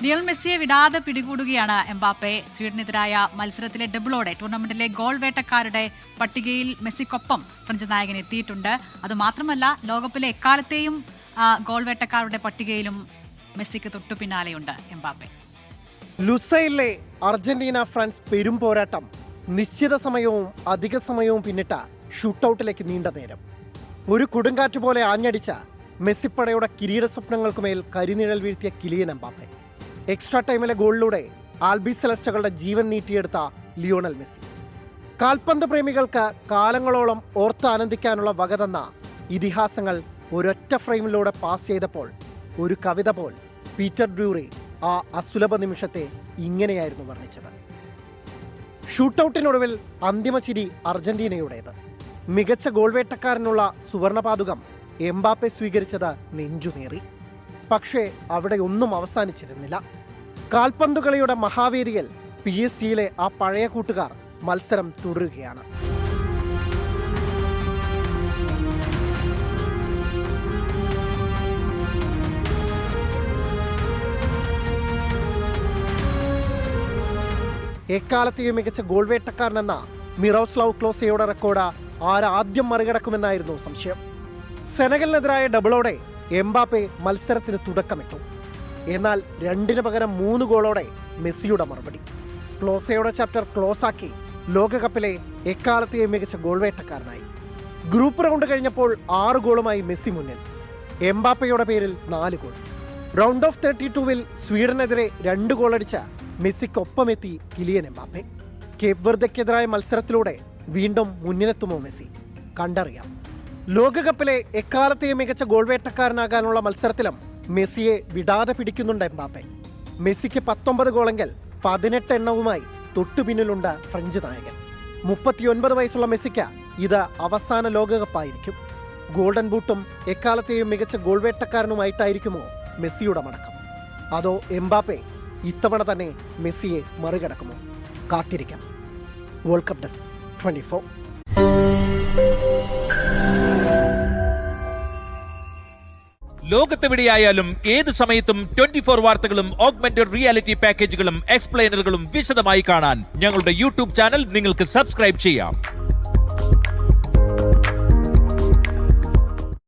Lionel മെസ്സിയെ വിടാതെ പിടികൂടുകയാണ് Mbappe. സ്വീഡനെതിരായ മത്സരത്തിലെ ഡബിളോടെ ടൂർണമെന്റിലെ ഗോൾ വേട്ടക്കാരുടെ പട്ടികയിൽ മെസ്സിക്കൊപ്പം ഫ്രഞ്ച് നായകൻ എത്തിയിട്ടുണ്ട്. അതുമാത്രമല്ല, ലോകകപ്പിലെ എക്കാലത്തെയും ഗോൾ വേട്ടക്കാരുടെ പട്ടികയിലും മെസ്സിക്ക് തൊട്ടു പിന്നാലെയുണ്ട് എംബാപ്പെ. ലുസൈലിലെ അർജന്റീന ഫ്രാൻസ് പെരും പോരാട്ടം നിശ്ചിത സമയവും അധിക സമയവും പിന്നിട്ട ഷൂട്ടൌട്ടിലേക്ക് നീണ്ട നേരം. ഒരു കൊടുങ്കാറ്റ് പോലെ ആഞ്ഞടിച്ച മെസ്സിപ്പടയുടെ കിരീട സ്വപ്നങ്ങൾക്കുമേൽ കരിനിഴൽ വീഴ്ത്തിയ കിലിയൻ എംബാപ്പെ. എക്സ്ട്രാ ടൈമിലെ ഗോളിലൂടെ ആൽബി സെലസ്റ്റകളുടെ ജീവൻ നീട്ടിയെടുത്ത ലിയോണൽ മെസ്സി. കാൽപന്ത് പ്രേമികൾക്ക് കാലങ്ങളോളം ഓർത്ത് ആനന്ദിക്കാനുള്ള വക തന്ന ഇതിഹാസങ്ങൾ ഒരൊറ്റ ഫ്രെയിമിലൂടെ പാസ് ചെയ്തപ്പോൾ ഒരു കവിത പോൽ പീറ്റർ ഡ്രൂറി ആ അസുലഭ നിമിഷത്തെ ഇങ്ങനെയായിരുന്നു വർണ്ണിച്ചത്. ഷൂട്ടൌട്ടിനൊടുവിൽ അന്തിമ ചിരി അർജന്റീനയുടേത്. മികച്ച ഗോൾവേട്ടക്കാരനുള്ള സുവർണപാതുകം എംബാപ്പെ സ്വീകരിച്ചത് നെഞ്ചുനേറി. പക്ഷേ അവിടെ ഒന്നും അവസാനിച്ചിരുന്നില്ല. കാൽപന്തുകളിയുടെ മഹാവേദിയിൽ PSG-യിലെ ആ പഴയ കൂട്ടുകാർ മത്സരം തുടരുകയാണ്. എക്കാലത്തെയും മികച്ച ഗോൾ വേട്ടക്കാരനെന്ന മിറോസ്ലാവ് ക്ലോസയുടെ റെക്കോർഡ് ആരാദ്യം മറികടക്കുമെന്നായിരുന്നു സംശയം. സെനഗലിനെതിരായ ഡബിളോടെ എംബാപ്പെ മത്സരത്തിന് തുടക്കമിട്ടു. എന്നാൽ 2-ന് പകരം 3 ഗോളോടെ മെസ്സിയുടെ മറുപടി. ക്ലോസയുടെ ചാപ്റ്റർ ക്ലോസാക്കി ലോകകപ്പിലെ എക്കാലത്തെയും മികച്ച ഗോൾ വേട്ടക്കാരനായി. ഗ്രൂപ്പ് റൗണ്ട് കഴിഞ്ഞപ്പോൾ 6 ഗോളുമായി മെസ്സി മുന്നിൽ. എംബാപ്പയുടെ പേരിൽ 4 ഗോൾ. റൗണ്ട് ഓഫ് 32-വിൽ സ്വീഡനെതിരെ 2 ഗോളടിച്ച മെസ്സിക്കൊപ്പമെത്തി കിലിയൻ എംബാപ്പെ. കേപ്പ് വെർദയ്ക്കെതിരായ മത്സരത്തിലൂടെ വീണ്ടും മുന്നിലെത്തുമോ മെസ്സി? കണ്ടറിയാം. ലോകകപ്പിലെ എക്കാലത്തെയും മികച്ച ഗോൾ വേട്ടക്കാരനാകാനുള്ള മത്സരത്തിലും മെസ്സിയെ വിടാതെ പിടിക്കുന്നുണ്ട് എംബാപ്പെ. മെസ്സിക്ക് 19 ഗോളെങ്കിൽ 18 എണ്ണവുമായി തൊട്ടുപിന്നിലുണ്ട് ഫ്രഞ്ച് നായകൻ. 39 വയസ്സുള്ള മെസ്സിക്ക് ഇത് അവസാന ലോകകപ്പായിരിക്കും. ഗോൾഡൻ ബൂട്ടും എക്കാലത്തെയും മികച്ച ഗോൾ വേട്ടക്കാരനുമായിട്ടായിരിക്കുമോ മെസ്സിയുടെ മടക്കം? അതോ എംബാപ്പെ ഇത്തവണ തന്നെ മെസ്സിയെ മറികടക്കുമോ? കാത്തിരിക്കാം. World cup desk 24. ലോകത്തെവിടെയായാലും ഏത് സമയത്തും 24 വാർത്തകളും ഓഗ്മെന്റഡ് റിയാലിറ്റി പാക്കേജുകളും എക്സ്പ്ലെയിനറുകളും വിശദമായി കാണാൻ ഞങ്ങളുടെ യൂട്യൂബ് ചാനൽ നിങ്ങൾക്ക് സബ്സ്ക്രൈബ് ചെയ്യാം.